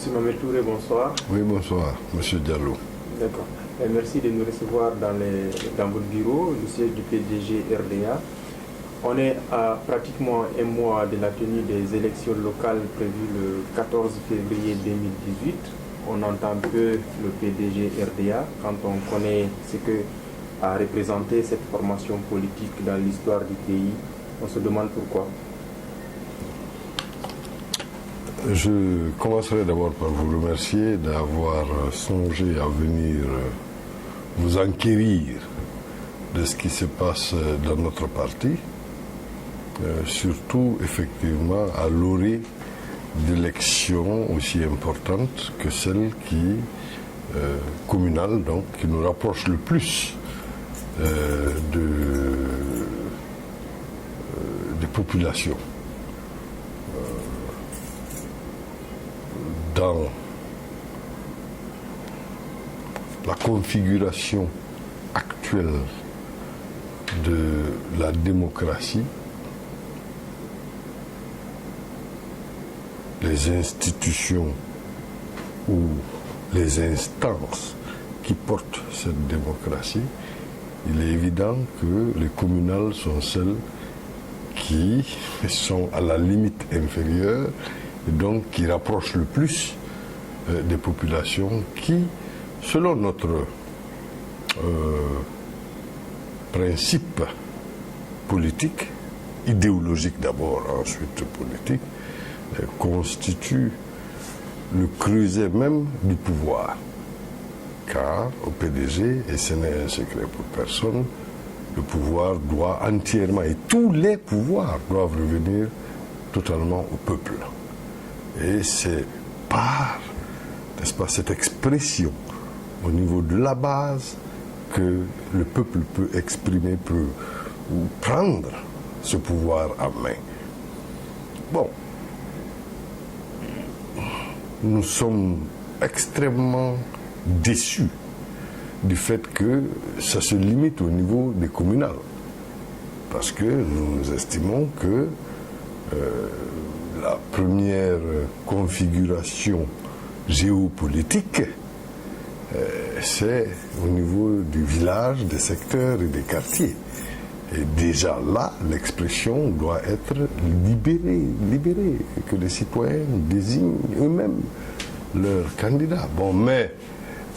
Monsieur Mamel Touré, bonsoir. Oui, bonsoir, Monsieur Diallo. D'accord. Merci de nous recevoir dans votre bureau, le siège du PDG RDA. On est à pratiquement un mois de la tenue des élections locales prévues le 14 février 2018. On entend peu le PDG RDA quand on connaît ce que a représenté cette formation politique dans l'histoire du pays. On se demande pourquoi. Je commencerai d'abord par vous remercier d'avoir songé à venir vous enquérir de ce qui se passe dans notre parti, surtout effectivement à l'orée d'élections aussi importantes que celle communale, donc, qui nous rapproche le plus des populations. Dans la configuration actuelle de la démocratie, les institutions ou les instances qui portent cette démocratie, il est évident que les communales sont celles qui sont à la limite inférieure et donc qui rapprochent le plus des populations qui, selon notre principe politique, idéologique d'abord, ensuite politique, constituent le creuset même du pouvoir. Car au PDG, et ce n'est un secret pour personne, le pouvoir doit entièrement, et tous les pouvoirs doivent revenir totalement au peuple. Et c'est par, n'est-ce pas, cette expression au niveau de la base que le peuple peut exprimer, peut prendre ce pouvoir en main. Bon, nous sommes extrêmement déçus du fait que ça se limite au niveau des communales. Parce que nous estimons que la première configuration géopolitique, c'est au niveau du village, des secteurs et des quartiers. Et déjà là, l'expression doit être libérée, que les citoyens désignent eux-mêmes leurs candidats. Bon, mais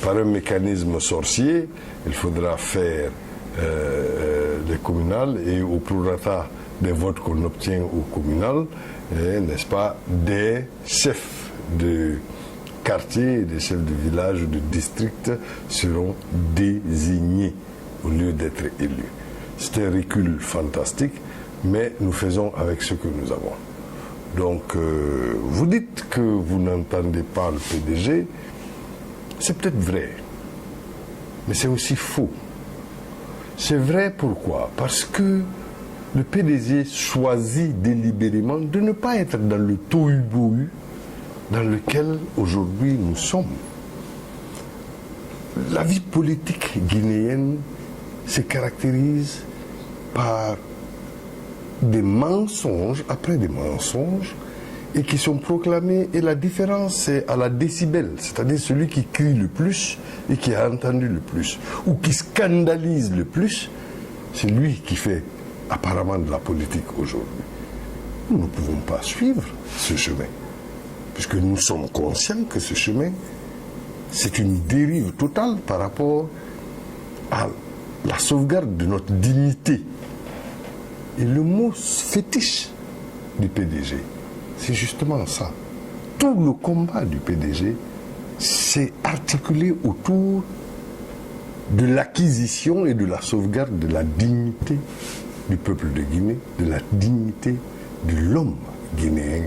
par un mécanisme sorcier, il faudra faire les communales et au prorata des votes qu'on obtient au communal, n'est-ce pas, des chefs de quartier, des chefs de village ou de district seront désignés au lieu d'être élus. C'est un recul fantastique, mais nous faisons avec ce que nous avons. Donc, vous dites que vous n'entendez pas le PDG, c'est peut-être vrai, mais c'est aussi faux. C'est vrai pourquoi? Parce que le PDG choisit délibérément de ne pas être dans le tohu-bohu dans lequel aujourd'hui nous sommes. La vie politique guinéenne se caractérise par des mensonges après des mensonges et qui sont proclamés, et la différence c'est à la décibel, c'est-à-dire celui qui crie le plus et qui a entendu le plus ou qui scandalise le plus, c'est lui qui fait apparemment de la politique aujourd'hui. Nous ne pouvons pas suivre ce chemin puisque nous sommes conscients que ce chemin c'est une dérive totale par rapport à la sauvegarde de notre dignité. Et le mot fétiche du PDG, c'est justement ça. Tout le combat du PDG s'est articulé autour de l'acquisition et de la sauvegarde de la dignité du peuple de Guinée, de la dignité de l'homme guinéen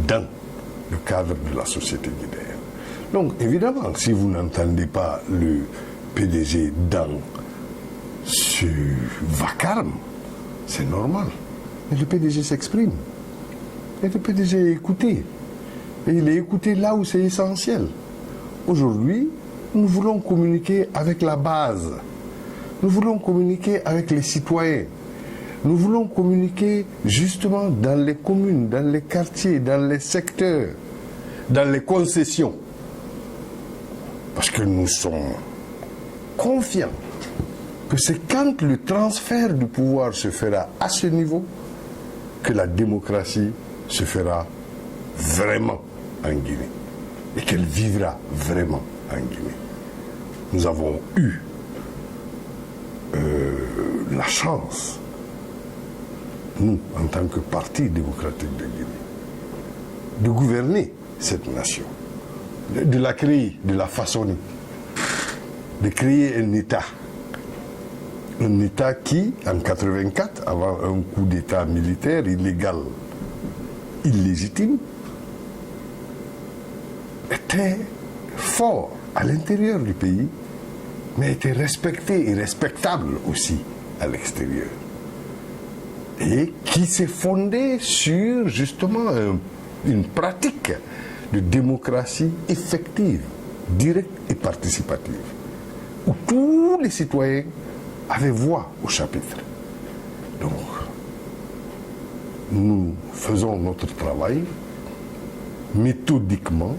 dans le cadre de la société guinéenne. Donc évidemment, si vous n'entendez pas le PDG dans ce vacarme, c'est normal. Mais le PDG s'exprime. Et le PDG est écouté. Et il est écouté là où c'est essentiel. Aujourd'hui, nous voulons communiquer avec la base. Nous voulons communiquer avec les citoyens. Nous voulons communiquer justement dans les communes, dans les quartiers, dans les secteurs, dans les concessions. Parce que nous sommes confiants que c'est quand le transfert du pouvoir se fera à ce niveau que la démocratie se fera vraiment en Guinée et qu'elle vivra vraiment en Guinée. Nous avons eu la chance, nous, en tant que Parti démocratique de Guinée, de gouverner cette nation, de la créer, de la façonner, de créer un État. Un État qui, en 1984, avant un coup d'État militaire illégal, illégitime, était fort à l'intérieur du pays, mais était respecté et respectable aussi à l'extérieur. Et qui s'est fondé sur justement une pratique de démocratie effective, directe et participative, où tous les citoyens avaient voix au chapitre. Donc, nous faisons notre travail méthodiquement,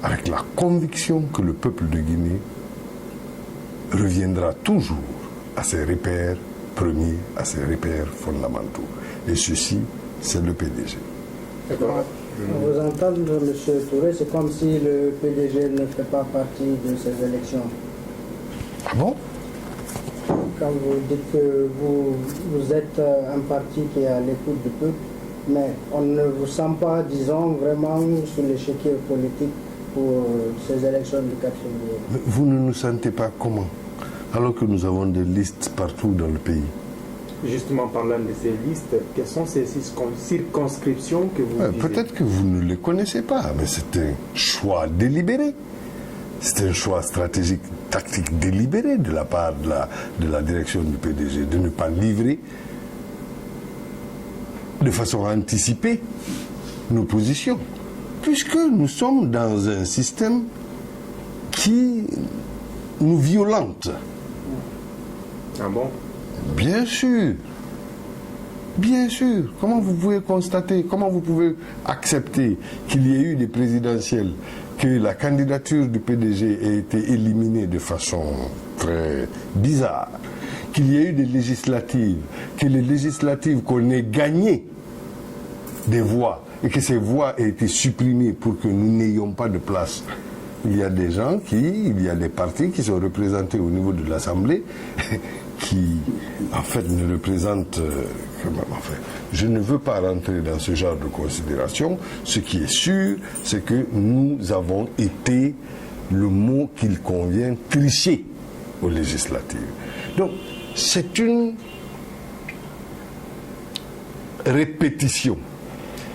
avec la conviction que le peuple de Guinée reviendra toujours à ses repères premiers, à ses repères fondamentaux. Et ceci, c'est le PDG. D'accord. On vous entend, M. Touré, c'est comme si le PDG ne fait pas partie de ces élections. Ah bon? Quand vous dites que vous êtes un parti qui est à l'écoute du peuple, mais on ne vous sent pas, disons, vraiment sur l'échiquier politique pour ces élections du 4 février. Mais vous ne nous sentez pas comment? Alors que nous avons des listes partout dans le pays. Justement, parlant de ces listes, quelles sont ces circonscriptions que vous visez? Peut-être que vous ne les connaissez pas, mais c'est un choix délibéré. C'est un choix stratégique, tactique délibéré de la part de la direction du PDG, de ne pas livrer de façon anticipée nos positions. Puisque nous sommes dans un système qui nous violente. Ah bon? Bien sûr. Bien sûr. Comment vous pouvez constater, comment vous pouvez accepter qu'il y ait eu des présidentielles, que la candidature du PDG ait été éliminée de façon très bizarre, qu'il y ait eu des législatives, que les législatives qu'on ait gagné des voix et que ces voix aient été supprimées pour que nous n'ayons pas de place. Il y a des gens il y a des partis qui sont représentés au niveau de l'Assemblée qui, en fait, ne représentent enfin, je ne veux pas rentrer dans ce genre de considération. Ce qui est sûr, c'est que nous avons été, le mot qu'il convient, tricher aux législatives. Donc, c'est une répétition.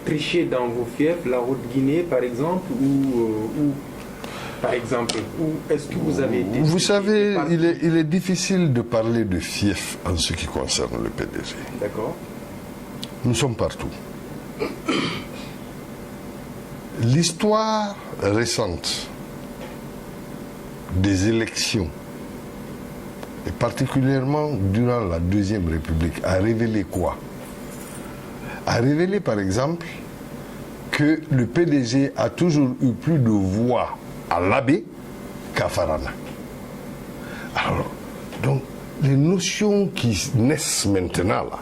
Tricher dans vos fiefs, la Haute-Guinée, par exemple, ou par exemple, où est-ce que vous avez été... Vous savez, il est difficile de parler de fief en ce qui concerne le PDG. D'accord. Nous sommes partout. L'histoire récente des élections, et particulièrement durant la Deuxième République, a révélé quoi? A révélé, par exemple, que le PDG a toujours eu plus de voix à l'Abbé qu'à Farana. Alors, donc, les notions qui naissent maintenant là,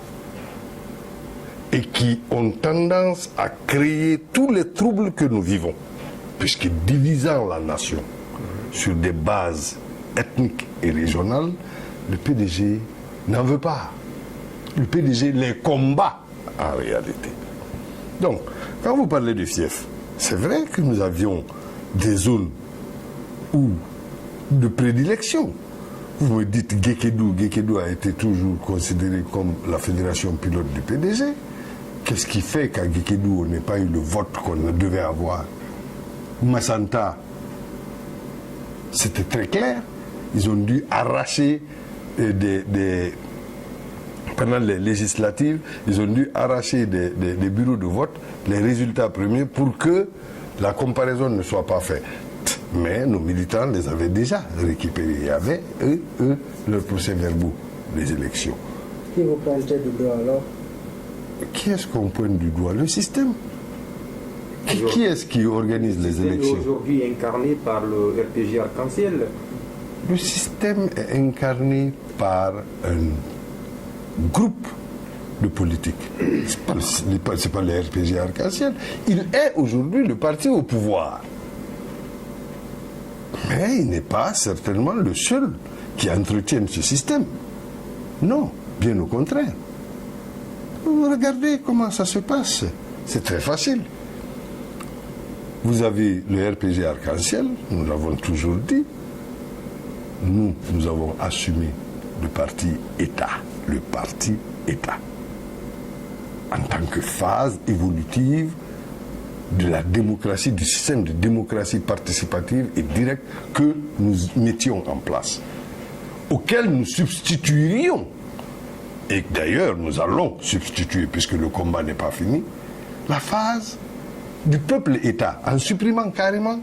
et qui ont tendance à créer tous les troubles que nous vivons, puisque divisant la nation sur des bases ethniques et régionales, le PDG n'en veut pas. Le PDG les combat en réalité. Donc, quand vous parlez de fief, c'est vrai que nous avions des zones de prédilection. Vous me dites Guékédou a été toujours considéré comme la fédération pilote du PDG. Qu'est-ce qui fait qu'à Guékédou, on n'ait pas eu le vote qu'on devait avoir? Massanta, c'était très clair. Ils ont dû arracher pendant les législatives, ils ont dû arracher des bureaux de vote, les résultats premiers, pour que la comparaison ne soit pas faite. Mais nos militants les avaient déjà récupérés. Il y avait, eux, leurs procès-verbaux des élections. Qui vous pointez du doigt alors? Qui est-ce qu'on pointe du doigt? Le système. Qui est-ce qui organise les élections? Aujourd'hui incarné par le RPG Arc-en-Ciel. Le système est incarné par un groupe de politiques. C'est pas le RPG Arc-en-Ciel. Il est aujourd'hui le parti au pouvoir. Mais il n'est pas certainement le seul qui entretienne ce système. Non, bien au contraire. Regardez comment ça se passe. C'est très facile. Vous avez le RPG Arc-en-Ciel, nous l'avons toujours dit. Nous avons assumé le parti État. Le parti État. En tant que phase évolutive de la démocratie, du système de démocratie participative et directe que nous mettions en place, auquel nous substituerions, et d'ailleurs nous allons substituer, puisque le combat n'est pas fini, la phase du peuple-État, en supprimant carrément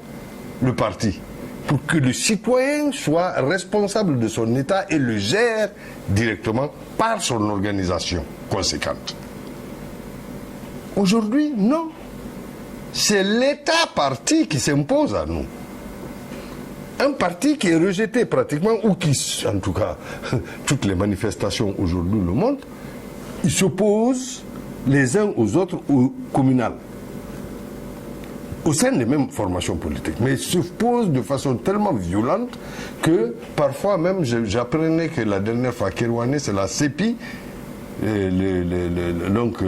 le parti, pour que le citoyen soit responsable de son État et le gère directement par son organisation conséquente. Aujourd'hui, non. C'est l'État-parti qui s'impose à nous. Un parti qui est rejeté pratiquement, ou qui, en tout cas, toutes les manifestations aujourd'hui le montrent, ils s'opposent les uns aux autres au communal, au sein des mêmes formations politiques, mais ils s'opposent de façon tellement violente que parfois même j'apprenais que la dernière fois Kerouané, c'est la CEPI, donc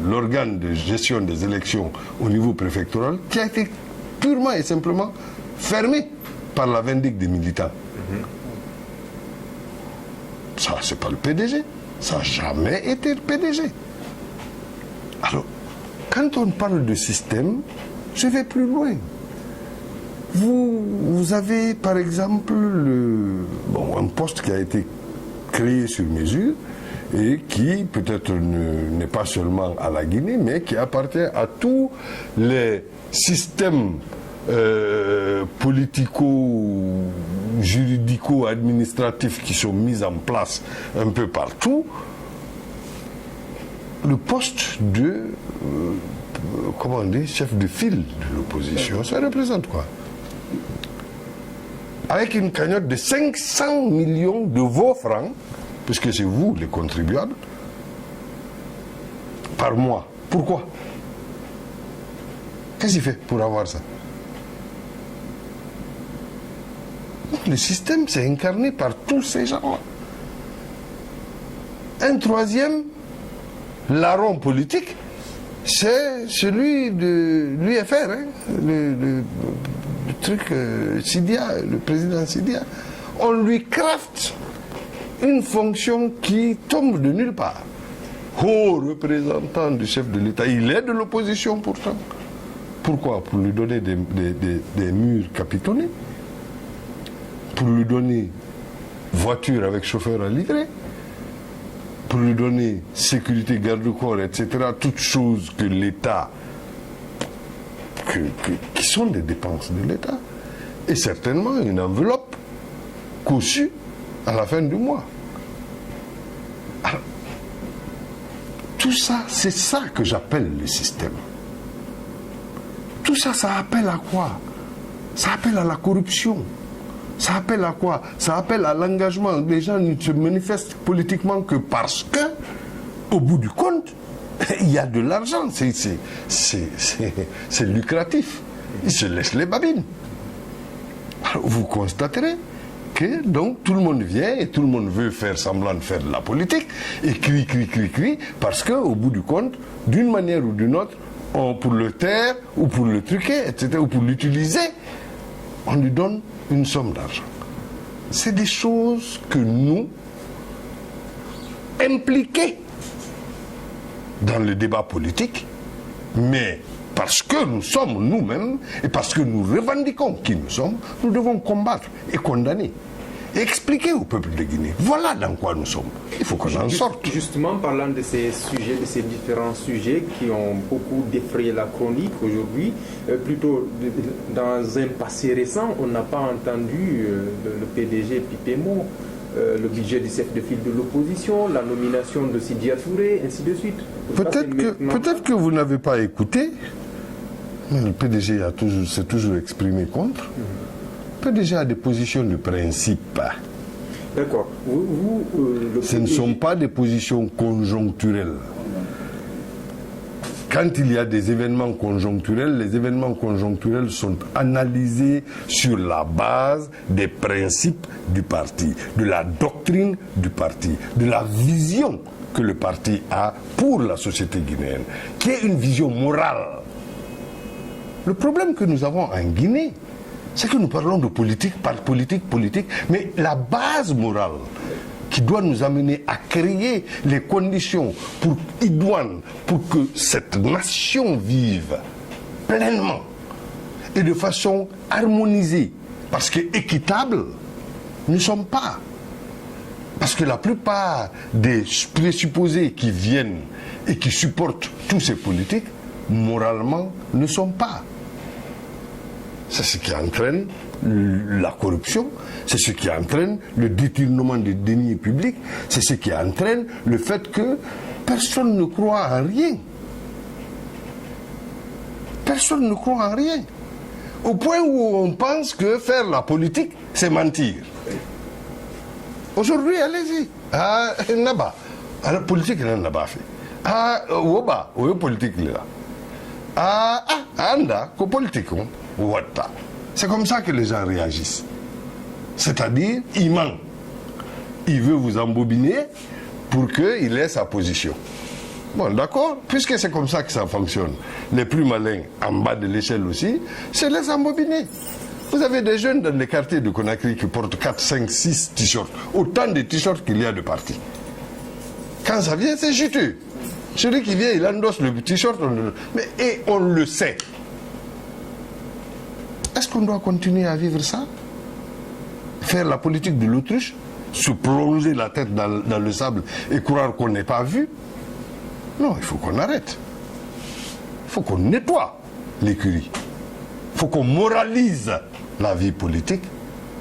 l'organe de gestion des élections au niveau préfectoral, qui a été purement et simplement fermé par la vindicte des militants. Ça, c'est pas le PDG. Ça n'a jamais été le PDG. Alors, quand on parle de système, je vais plus loin. Vous avez, par exemple, un poste qui a été créé sur mesure et qui, peut-être, n'est pas seulement à la Guinée, mais qui appartient à tous les systèmes politico-juridico-administratifs qui sont mis en place un peu partout. Le poste de, comment on dit, chef de file de l'opposition, ça représente quoi? Avec une cagnotte de 500 millions de vos francs, puisque c'est vous les contribuables, par mois. Pourquoi? Qu'est-ce qu'il fait pour avoir ça? Le système s'est incarné par tous ces gens-là. Un troisième larron politique, c'est celui de l'UFR, hein, le truc Sidia, le président Sidia. On lui crafte une fonction qui tombe de nulle part. Haut représentant du chef de l'État, il est de l'opposition pourtant. Pourquoi? Pour lui donner des murs capitonnés, pour lui donner voiture avec chauffeur à livrer, pour lui donner sécurité, garde-corps, etc. Toutes choses que l'État, qui sont des dépenses de l'État, et certainement une enveloppe cossue à la fin du mois. Alors, tout ça, c'est ça que j'appelle le système. Tout ça, ça appelle à quoi? Ça appelle à la corruption. Ça appelle à quoi? Ça appelle à l'engagement. Les gens ne se manifestent politiquement que parce que, au bout du compte, il y a de l'argent. C'est lucratif. Ils se laissent les babines. Alors, vous constaterez que donc tout le monde vient et tout le monde veut faire semblant de faire de la politique et crie, parce qu'au bout du compte, d'une manière ou d'une autre, pour le taire ou pour le truquer, etc., ou pour l'utiliser, on lui donne une somme d'argent. C'est des choses que nous, impliqués dans le débat politique, mais parce que nous sommes nous-mêmes et parce que nous revendiquons qui nous sommes, nous devons combattre et condamner et expliquer au peuple de Guinée. Voilà dans quoi nous sommes. Il faut qu'on en sorte. Justement, parlant de ces sujets, de ces différents sujets qui ont beaucoup défrayé la chronique aujourd'hui, plutôt dans un passé récent, on n'a pas entendu le PDG Pipemo, le budget du chef de file de l'opposition, la nomination de Sidia Touré, ainsi de suite. Peut-être que vous n'avez pas écouté Mais le PDG s'est toujours exprimé contre. Le PDG a des positions de principe. D'accord. Ce ne sont pas des positions conjoncturelles. Quand il y a des événements conjoncturels, les événements conjoncturels sont analysés sur la base des principes du parti, de la doctrine du parti, de la vision que le parti a pour la société guinéenne, qui est une vision morale. Le problème que nous avons en Guinée, c'est que nous parlons de politique par politique, mais la base morale qui doit nous amener à créer les conditions idoines pour que cette nation vive pleinement et de façon harmonisée, parce que équitable, nous ne sommes pas. Parce que la plupart des présupposés qui viennent et qui supportent tous ces politiques, moralement, ne sont pas. C'est ce qui entraîne la corruption, c'est ce qui entraîne le détournement des deniers publics, c'est ce qui entraîne le fait que personne ne croit en rien. Personne ne croit en rien. Au point où on pense que faire la politique, c'est mentir. Aujourd'hui, allez-y. Ah, Naba. La politique, elle n'a pas fait. Ah, Woba, oui, politique, là. Ah, Anda, ko politique, Wata. C'est comme ça que les gens réagissent. C'est-à-dire, il ment. Il veut vous embobiner pour qu'il ait sa position. Bon, d'accord, puisque c'est comme ça que ça fonctionne. Les plus malins, en bas de l'échelle aussi, se laissent embobiner. Vous avez des jeunes dans les quartiers de Conakry qui portent 4, 5, 6 t-shirts. Autant de t-shirts qu'il y a de partis. Quand ça vient, c'est juteux. Celui qui vient, il endosse le t-shirt, et on le sait. Est-ce qu'on doit continuer à vivre ça? Faire la politique de l'autruche? Se plonger la tête dans le sable et croire qu'on n'est pas vu? Non, il faut qu'on arrête. Il faut qu'on nettoie l'écurie. Il faut qu'on moralise la vie politique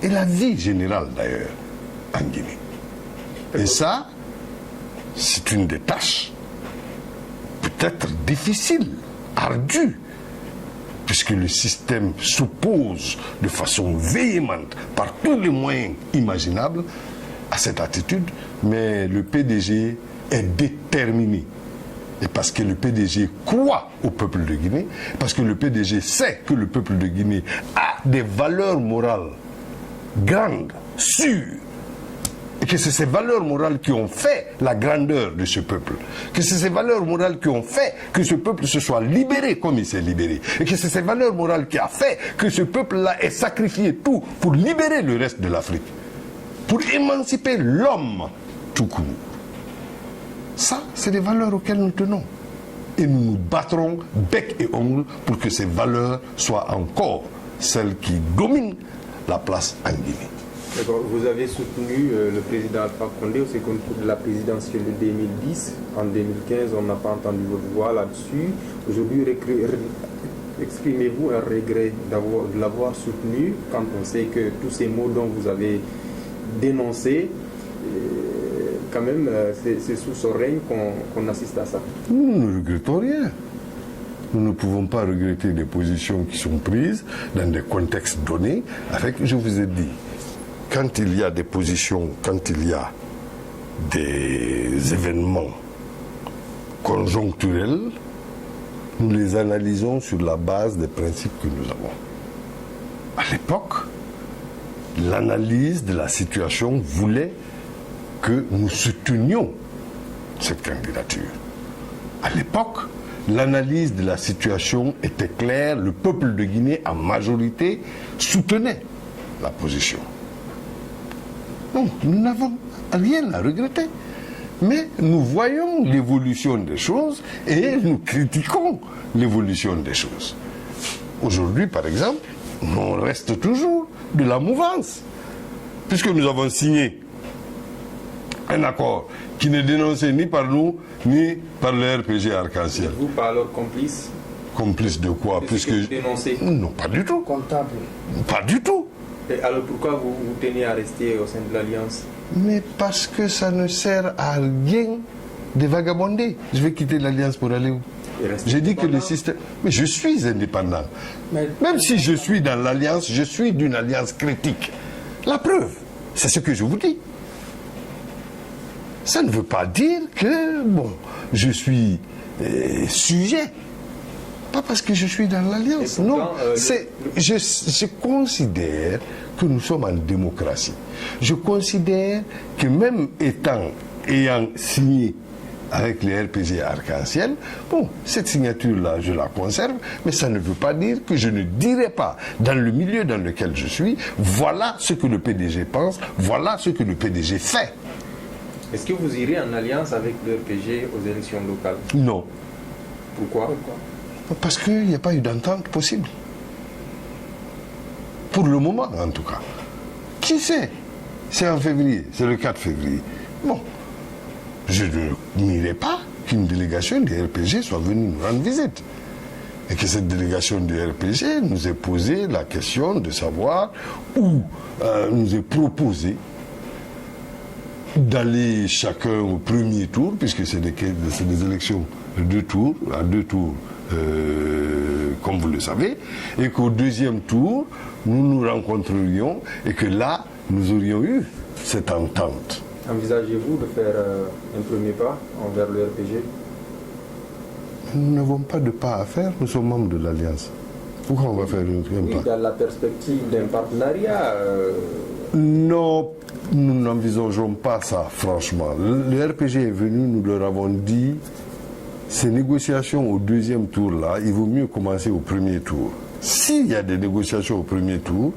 et la vie générale d'ailleurs en Guinée. Et ça, c'est une des tâches peut-être difficiles, ardues, puisque le système s'oppose de façon véhémente par tous les moyens imaginables à cette attitude, mais le PDG est déterminé. Et parce que le PDG croit au peuple de Guinée, parce que le PDG sait que le peuple de Guinée a des valeurs morales grandes, sûres, et que c'est ces valeurs morales qui ont fait la grandeur de ce peuple, que c'est ces valeurs morales qui ont fait que ce peuple se soit libéré comme il s'est libéré, et que c'est ces valeurs morales qui a fait que ce peuple-là ait sacrifié tout pour libérer le reste de l'Afrique, pour émanciper l'homme tout court. Ça, c'est des valeurs auxquelles nous tenons. Et nous nous battrons bec et ongle pour que ces valeurs soient encore celles qui dominent la place en Guinée. D'accord. Vous avez soutenu le président Alpha Condé au second tour de la présidentielle de 2010. En 2015, on n'a pas entendu votre voix là-dessus. Aujourd'hui, exprimez-vous un regret de l'avoir soutenu quand on sait que tous ces mots dont vous avez dénoncés, quand même, c'est sous son règne qu'on assiste à ça. Nous ne regrettons rien. Nous ne pouvons pas regretter des positions qui sont prises dans des contextes donnés. Je vous ai dit, quand il y a des positions, quand il y a des événements conjoncturels, nous les analysons sur la base des principes que nous avons. À l'époque, l'analyse de la situation voulait que nous soutenions cette candidature. À l'époque, l'analyse de la situation était claire, le peuple de Guinée en majorité soutenait la position. Donc, nous n'avons rien à regretter. Mais nous voyons l'évolution des choses et nous critiquons l'évolution des choses. Aujourd'hui, par exemple, on reste toujours de la mouvance, puisque nous avons signé un accord qui ne dénonçait ni par nous, ni par le RPG Arc-en-Ciel. Vous, par alors complice? Complice de quoi? Puisque vous dénoncez? Non, pas du tout. Comptable. Pas du tout. Et alors pourquoi vous tenez à rester au sein de l'Alliance? Mais parce que ça ne sert à rien de vagabonder. Je vais quitter l'Alliance pour aller où? J'ai dit que le système... Mais je suis indépendant. Même si je suis dans l'alliance, je suis d'une alliance critique. La preuve, c'est ce que je vous dis. Ça ne veut pas dire que, bon, je suis sujet. Pas parce que je suis dans l'alliance. Non, je considère que nous sommes en démocratie. Je considère que même ayant signé avec les RPG Arc-en-Ciel, bon, cette signature-là, je la conserve, mais ça ne veut pas dire que je ne dirai pas, dans le milieu dans lequel je suis, voilà ce que le PDG pense, voilà ce que le PDG fait. Est-ce que vous irez en alliance avec le RPG aux élections locales? Non. Pourquoi? Parce qu'il n'y a pas eu d'entente possible. Pour le moment, en tout cas. Qui sait? C'est en février, c'est le 4 février. Bon, je n'irai pas qu'une délégation du RPG soit venue nous rendre visite. Et que cette délégation du RPG nous ait posé la question de savoir où nous est proposé d'aller chacun au premier tour, puisque c'est des élections de 2 tours, à 2 tours, comme vous le savez, et qu'au deuxième tour, nous nous rencontrerions et que là, nous aurions eu cette entente. Envisagez-vous de faire un premier pas envers le RPG? Nous n'avons pas de pas à faire, nous sommes membres de l'Alliance. Pourquoi on va faire un pas? Dans la perspective d'un partenariat Non, nous n'envisageons pas ça, franchement. Le RPG est venu, nous leur avons dit, ces négociations au deuxième tour-là, il vaut mieux commencer au premier tour. S'il y a des négociations au premier tour,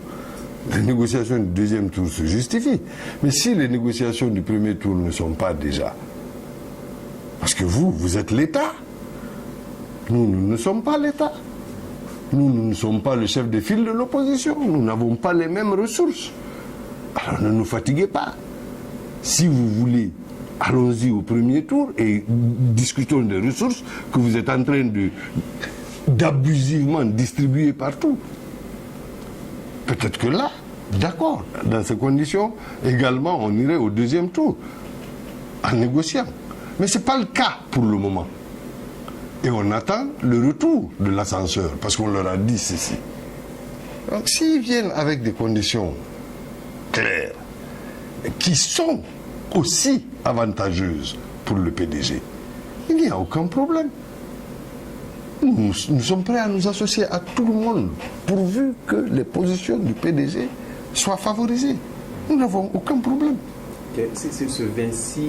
les négociations du deuxième tour se justifient. Mais si les négociations du premier tour ne sont pas déjà, parce que vous êtes l'État, nous ne sommes pas l'État. Nous ne sommes pas le chef de file de l'opposition. Nous n'avons pas les mêmes ressources. Alors ne nous fatiguez pas. Si vous voulez, allons-y au premier tour et discutons des ressources que vous êtes en train d'abusivement distribuer partout. Peut-être que là, d'accord, dans ces conditions, également, on irait au deuxième tour en négociant. Mais ce n'est pas le cas pour le moment. Et on attend le retour de l'ascenseur, parce qu'on leur a dit ceci. Donc s'ils viennent avec des conditions claires, qui sont aussi avantageuses pour le PDG, il n'y a aucun problème. Nous sommes prêts à nous associer à tout le monde, pourvu que les positions du PDG soient favorisées. Nous n'avons aucun problème. C'est ce 26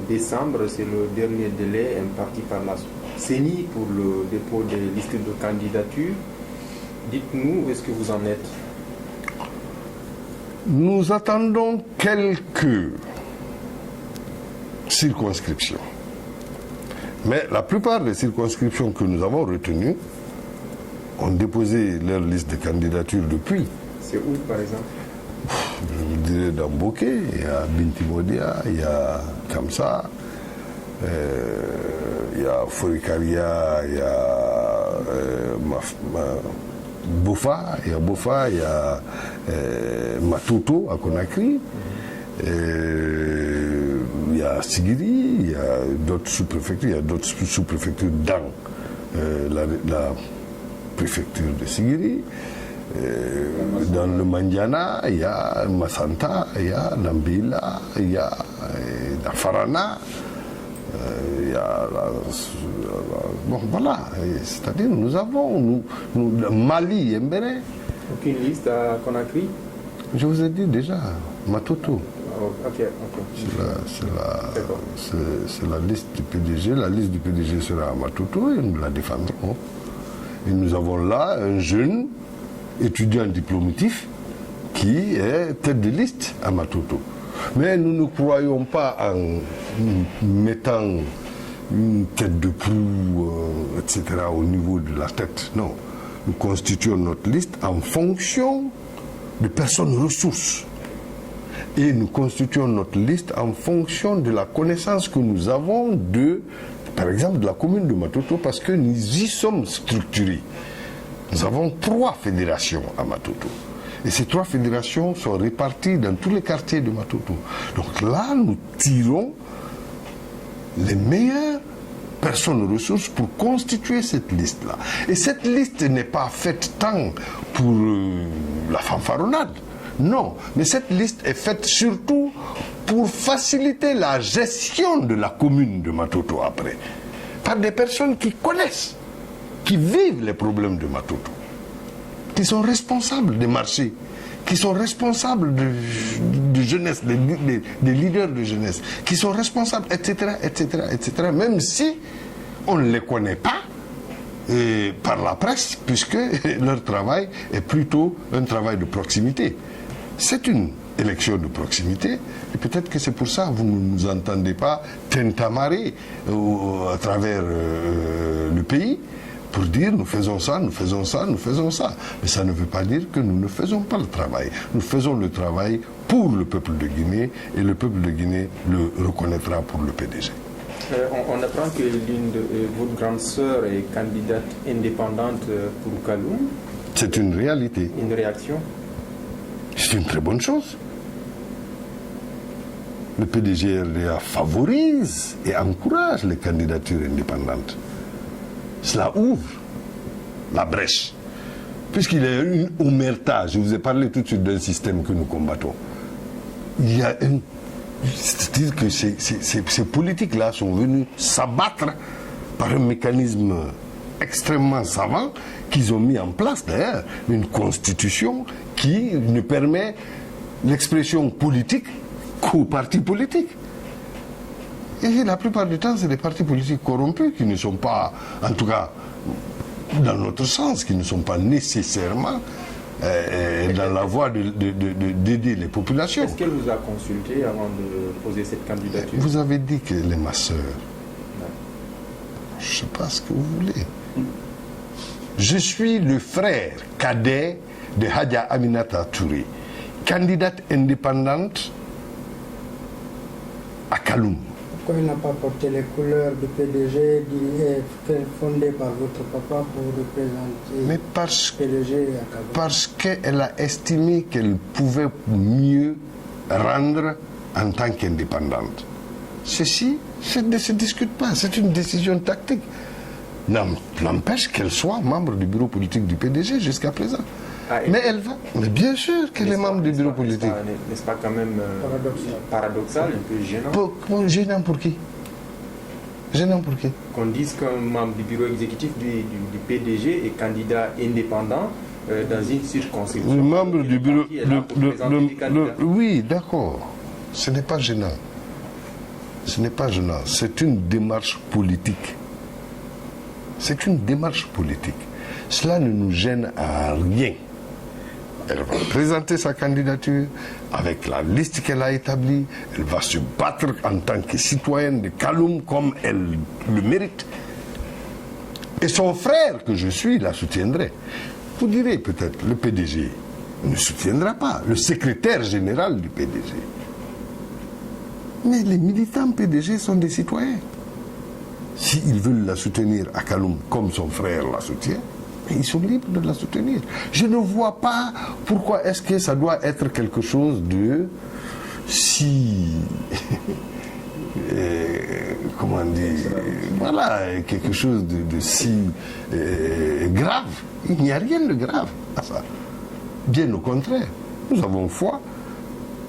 décembre, c'est le dernier délai imparti par la CENI pour le dépôt des listes de candidature. Dites-nous où est-ce que vous en êtes? Nous attendons quelques circonscriptions. Mais la plupart des circonscriptions que nous avons retenues ont déposé leur liste de candidature depuis. C'est où, par exemple? Je vous dirais dans Bokeh, il y a Bintimodia, il y a Kamsa, il y a Forikaria, il y a Bofa, il y a Matoto à Conakry, il y a Sigiri, il y a d'autres sous-préfectures, dans la préfecture de Sigiri. Dans le Mandiana, il y a Massanta, il y a Nambila, il y a la Farana, il y a bon voilà, c'est-à-dire nous avons Mali et Mbéré. Aucune liste à Conakry? Je vous ai dit déjà, Matoto. Ok. C'est la liste du PDG. La liste du PDG sera à Matoto et nous la défendrons. Et nous avons là un jeune étudiant diplomatif qui est tête de liste à Matoto. Mais nous ne croyons pas en mettant une tête de proue, etc. au niveau de la tête. Non. Nous constituons notre liste en fonction de personnes ressources. Et nous constituons notre liste en fonction de la connaissance que nous avons par exemple, de la commune de Matoto, parce que nous y sommes structurés. Nous avons 3 fédérations à Matoto. Et ces 3 fédérations sont réparties dans tous les quartiers de Matoto. Donc là, nous tirons les meilleurs personnes ressources pour constituer cette liste-là. Et cette liste n'est pas faite tant pour la fanfaronnade. Non, mais cette liste est faite surtout pour faciliter la gestion de la commune de Matoto après. Par des personnes qui connaissent, qui vivent les problèmes de Matoto, qui sont responsables des marchés, qui sont responsables de jeunesse, des leaders de jeunesse, qui sont responsables, etc., etc., etc., même si on ne les connaît pas par la presse, puisque leur travail est plutôt un travail de proximité. C'est une élection de proximité, et peut-être que c'est pour ça que vous ne nous entendez pas tintamarer à travers le pays, pour dire nous faisons ça, nous faisons ça, nous faisons ça. Mais ça ne veut pas dire que nous ne faisons pas le travail. Nous faisons le travail pour le peuple de Guinée et le peuple de Guinée le reconnaîtra pour le PDG. On apprend que l'une de votre grande sœur est candidate indépendante pour Kaloum. C'est une réalité. Une réaction? C'est une très bonne chose. Le PDG RDA favorise et encourage les candidatures indépendantes. Cela ouvre la brèche. Puisqu'il y a une omerta, je vous ai parlé tout de suite d'un système que nous combattons. Il y a une... C'est-à-dire que ces politiques-là sont venus s'abattre par un mécanisme extrêmement savant qu'ils ont mis en place d'ailleurs, une constitution qui ne permet l'expression politique qu'aux partis politiques. Et la plupart du temps, c'est des partis politiques corrompus qui ne sont pas, en tout cas, dans notre sens, qui ne sont pas nécessairement dans la voie d'aider les populations. Est-ce qu'elle vous a consulté avant de poser cette candidature? Vous avez dit qu'elle est ma sœur. Je ne sais pas ce que vous voulez. Je suis le frère cadet de Hadja Aminata Touré, candidate indépendante à Kaloum. Pourquoi il n'a pas porté les couleurs du PDG fondé par votre papa pour représenter le PDG à Kaloum? Parce qu'elle a estimé qu'elle pouvait mieux rendre en tant qu'indépendante. Ceci ne se discute pas, c'est une décision tactique. N'empêche qu'elle soit membre du bureau politique du PDG jusqu'à présent. Mais elle va. Mais bien sûr qu'elle est membre du bureau politique. N'est-ce pas quand même paradoxal, un peu gênant? Gênant pour qui? Gênant pour qui? Qu'on dise qu'un membre du bureau exécutif du PDG est candidat indépendant dans une circonscription. Le membre du bureau... oui, d'accord. Ce n'est pas gênant. Ce n'est pas gênant. C'est une démarche politique. C'est une démarche politique. Cela ne nous gêne à rien. Elle va présenter sa candidature avec la liste qu'elle a établie. Elle va se battre en tant que citoyenne de Kaloum comme elle le mérite. Et son frère, que je suis, la soutiendrait. Vous direz peut-être, le PDG ne soutiendra pas, le secrétaire général du PDG. Mais les militants PDG sont des citoyens. S'ils veulent la soutenir à Kaloum comme son frère la soutient, ils sont libres de la soutenir. Je ne vois pas pourquoi est-ce que ça doit être quelque chose de si... comment dire... Voilà, quelque chose de si grave. Il n'y a rien de grave à ça. Bien au contraire, nous avons foi.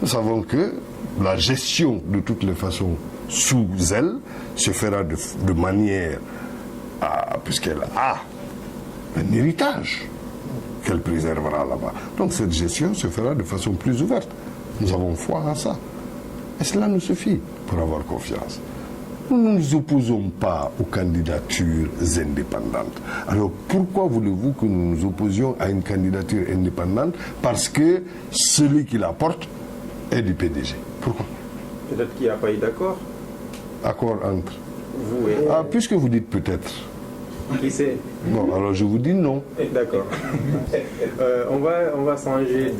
Nous savons que la gestion, de toutes les façons, sous elle, se fera de manière puisqu'elle a un héritage qu'elle préservera là-bas. Donc cette gestion se fera de façon plus ouverte. Nous avons foi en ça. Et cela nous suffit pour avoir confiance. Nous ne nous opposons pas aux candidatures indépendantes. Alors pourquoi voulez-vous que nous nous opposions à une candidature indépendante? Parce que celui qui la porte est du PDG. Pourquoi? Peut-être qu'il n'y a pas eu d'accord. Accord entre vous et... puisque vous dites peut-être. Qui sait? Bon, alors je vous dis non. D'accord. On va changer de...